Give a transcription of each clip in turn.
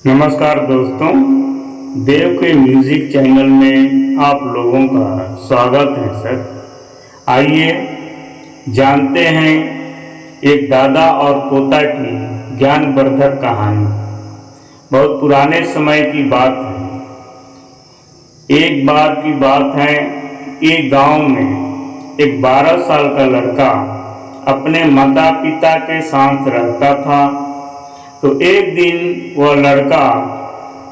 नमस्कार दोस्तों, देव के म्यूजिक चैनल में आप लोगों का स्वागत है सर। आइए जानते हैं एक दादा और पोता की ज्ञानवर्धक कहानी। बहुत पुराने समय की बात है। एक बार की बात है, एक गांव में एक 12 साल का लड़का अपने माता पिता के साथ रहता था। तो एक दिन वह लड़का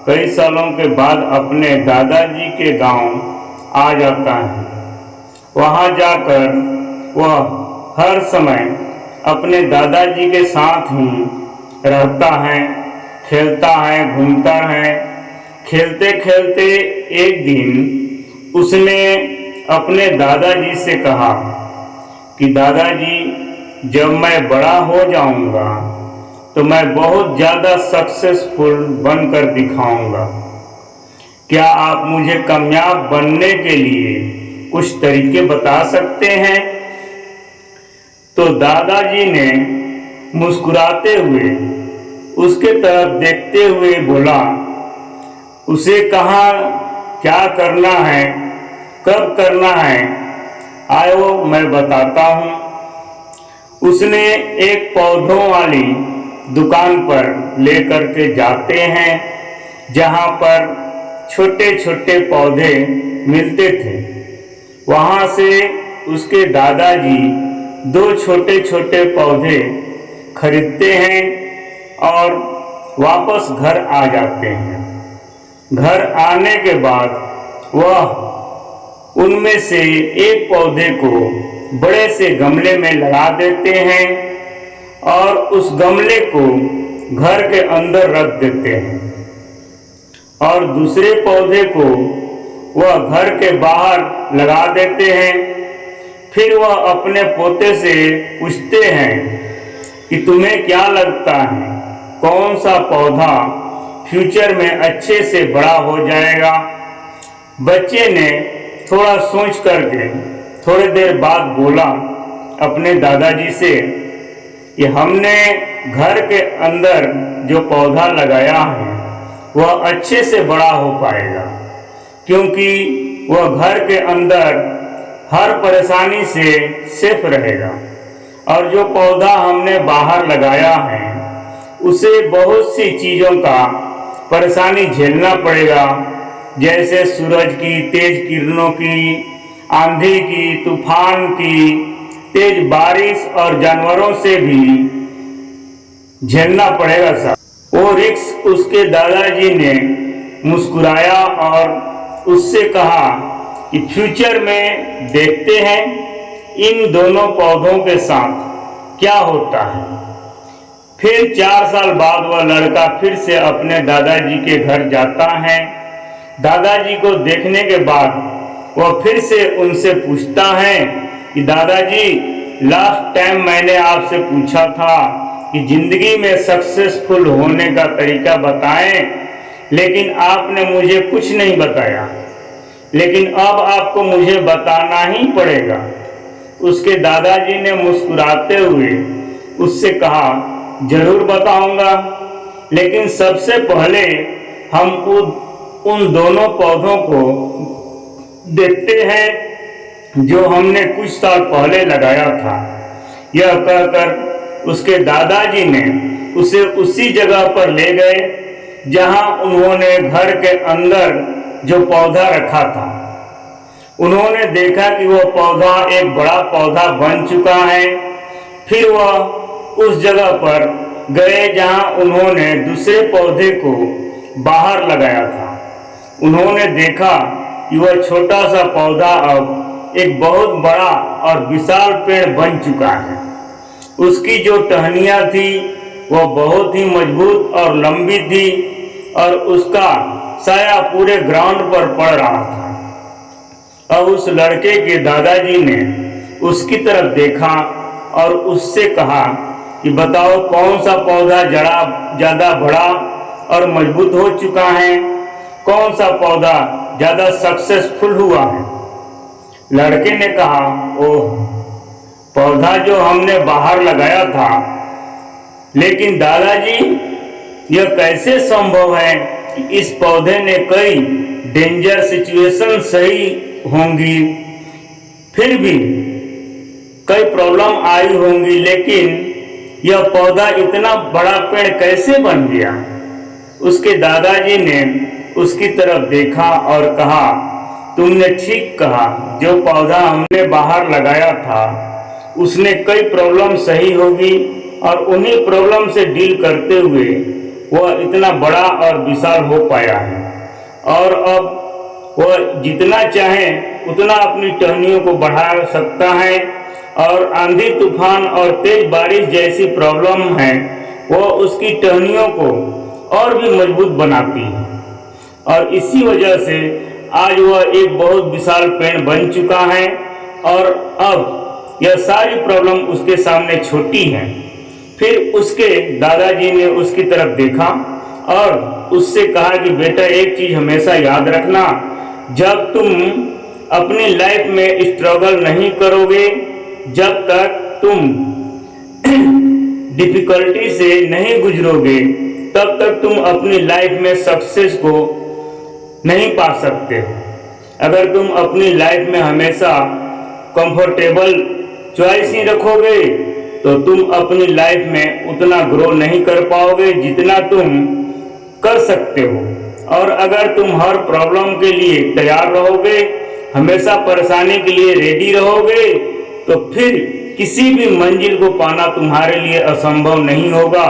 कई सालों के बाद अपने दादाजी के गांव आ जाता है। वहां जाकर वह हर समय अपने दादाजी के साथ ही रहता है, खेलता है, घूमता है। खेलते खेलते एक दिन उसने अपने दादाजी से कहा कि दादाजी, जब मैं बड़ा हो जाऊंगा तो मैं बहुत ज़्यादा सक्सेसफुल बनकर दिखाऊंगा। क्या आप मुझे कामयाब बनने के लिए कुछ तरीके बता सकते हैं? तो दादाजी ने मुस्कुराते हुए उसके तरफ देखते हुए बोला, उसे कहा क्या करना है, कब करना है, आओ मैं बताता हूँ। उसने एक पौधों वाली दुकान पर लेकर के जाते हैं, जहाँ पर छोटे छोटे पौधे मिलते थे। वहाँ से उसके दादाजी 2 छोटे छोटे पौधे खरीदते हैं और वापस घर आ जाते हैं। घर आने के बाद वह उनमें से एक पौधे को बड़े से गमले में लगा देते हैं और उस गमले को घर के अंदर रख देते हैं और दूसरे पौधे को वह घर के बाहर लगा देते हैं। फिर वह अपने पोते से पूछते हैं कि तुम्हें क्या लगता है, कौन सा पौधा फ्यूचर में अच्छे से बड़ा हो जाएगा? बच्चे ने थोड़ा सोच करके थोड़ी देर बाद बोला अपने दादाजी से कि हमने घर के अंदर जो पौधा लगाया है वह अच्छे से बड़ा हो पाएगा, क्योंकि वह घर के अंदर हर परेशानी से सेफ रहेगा। और जो पौधा हमने बाहर लगाया है उसे बहुत सी चीज़ों का परेशानी झेलना पड़ेगा, जैसे सूरज की तेज किरणों की, आंधी की, तूफान की, तेज बारिश और जानवरों से भी झेलना पड़ेगा साहब। वो रिस्क उसके दादाजी ने मुस्कुराया और उससे कहा कि फ्यूचर में देखते हैं इन दोनों पौधों के साथ क्या होता है। फिर 4 साल बाद वह लड़का फिर से अपने दादाजी के घर जाता है। दादाजी को देखने के बाद वह फिर से उनसे पूछता है कि दादाजी, लास्ट टाइम मैंने आपसे पूछा था कि जिंदगी में सक्सेसफुल होने का तरीका बताएं, लेकिन आपने मुझे कुछ नहीं बताया, लेकिन अब आपको मुझे बताना ही पड़ेगा। उसके दादाजी ने मुस्कुराते हुए उससे कहा, जरूर बताऊंगा, लेकिन सबसे पहले हम उन दोनों पौधों को देखते हैं जो हमने कुछ साल पहले लगाया था। यह कहकर उसके दादाजी ने उसे उसी जगह पर ले गए जहां उन्होंने घर के अंदर जो पौधा रखा था। उन्होंने देखा कि वह पौधा एक बड़ा पौधा बन चुका है। फिर वह उस जगह पर गए जहां उन्होंने दूसरे पौधे को बाहर लगाया था। उन्होंने देखा कि वह छोटा सा पौधा अब एक बहुत बड़ा और विशाल पेड़ बन चुका है। उसकी जो टहनियाँ थी वह बहुत ही मजबूत और लंबी थी और उसका साया पूरे ग्राउंड पर पड़ रहा था। अब उस लड़के के दादाजी ने उसकी तरफ देखा और उससे कहा कि बताओ, कौन सा पौधा ज़्यादा बड़ा और मजबूत हो चुका है, कौन सा पौधा ज़्यादा सक्सेसफुल हुआ है? लड़के ने कहा, ओह, पौधा जो हमने बाहर लगाया था, लेकिन दादाजी यह कैसे संभव है कि इस पौधे ने कई डेंजर सिचुएशन सही होंगी, फिर भी कई प्रॉब्लम आई होंगी, लेकिन यह पौधा इतना बड़ा पेड़ कैसे बन गया? उसके दादाजी ने उसकी तरफ देखा और कहा, तुमने ठीक कहा, जो पौधा हमने बाहर लगाया था उसने कई प्रॉब्लम सही होगी और उन्हीं प्रॉब्लम से डील करते हुए वह इतना बड़ा और विशाल हो पाया है और अब वह जितना चाहे उतना अपनी टहनियों को बढ़ा सकता है और आंधी तूफान और तेज बारिश जैसी प्रॉब्लम है वह उसकी टहनियों को और भी मजबूत बनाती है और इसी वजह से आज वह एक बहुत विशाल पेड़ बन चुका है और अब यह सारी प्रॉब्लम उसके सामने छोटी है। फिर उसके दादाजी ने उसकी तरफ देखा और उससे कहा कि बेटा एक चीज हमेशा याद रखना, जब तुम अपनी लाइफ में स्ट्रगल नहीं करोगे, जब तक तुम डिफिकल्टी से नहीं गुजरोगे, तब तक तुम अपनी लाइफ में सक्सेस को नहीं पा सकते। अगर तुम अपनी लाइफ में हमेशा कंफर्टेबल चॉइस ही रखोगे तो तुम अपनी लाइफ में उतना ग्रो नहीं कर पाओगे जितना तुम कर सकते हो। और अगर तुम हर प्रॉब्लम के लिए तैयार रहोगे, हमेशा परेशानी के लिए रेडी रहोगे, तो फिर किसी भी मंजिल को पाना तुम्हारे लिए असंभव नहीं होगा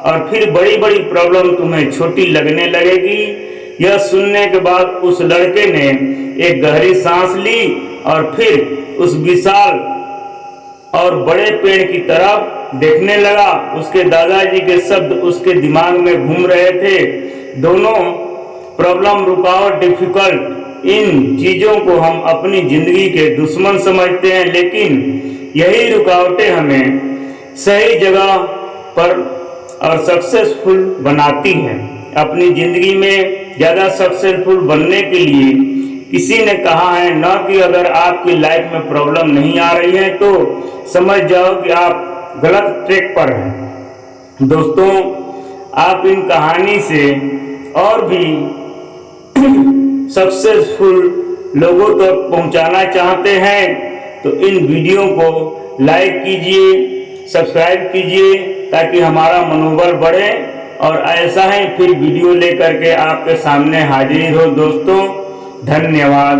और फिर बड़ी बड़ी प्रॉब्लम तुम्हें छोटी लगने लगेगी। यह सुनने के बाद उस लड़के ने एक गहरी सांस ली और फिर उस विशाल और बड़े पेड़ की तरफ देखने लगा। उसके दादाजी के शब्द उसके दिमाग में घूम रहे थे। दोनों प्रॉब्लम, रुकावट, डिफिकल्ट, इन चीज़ों को हम अपनी जिंदगी के दुश्मन समझते हैं, लेकिन यही रुकावटें हमें सही जगह पर और सक्सेसफुल बनाती हैं। अपनी ज़िंदगी में ज़्यादा सक्सेसफुल बनने के लिए किसी ने कहा है न कि अगर आपकी लाइफ में प्रॉब्लम नहीं आ रही है तो समझ जाओ कि आप गलत ट्रैक पर हैं। दोस्तों, आप इन कहानी से और भी सक्सेसफुल लोगों तक पहुंचाना चाहते हैं तो इन वीडियो को लाइक कीजिए, सब्सक्राइब कीजिए ताकि हमारा मनोबल बढ़े और ऐसा ही फिर वीडियो लेकर के आपके सामने हाजिर हो। दोस्तों, धन्यवाद।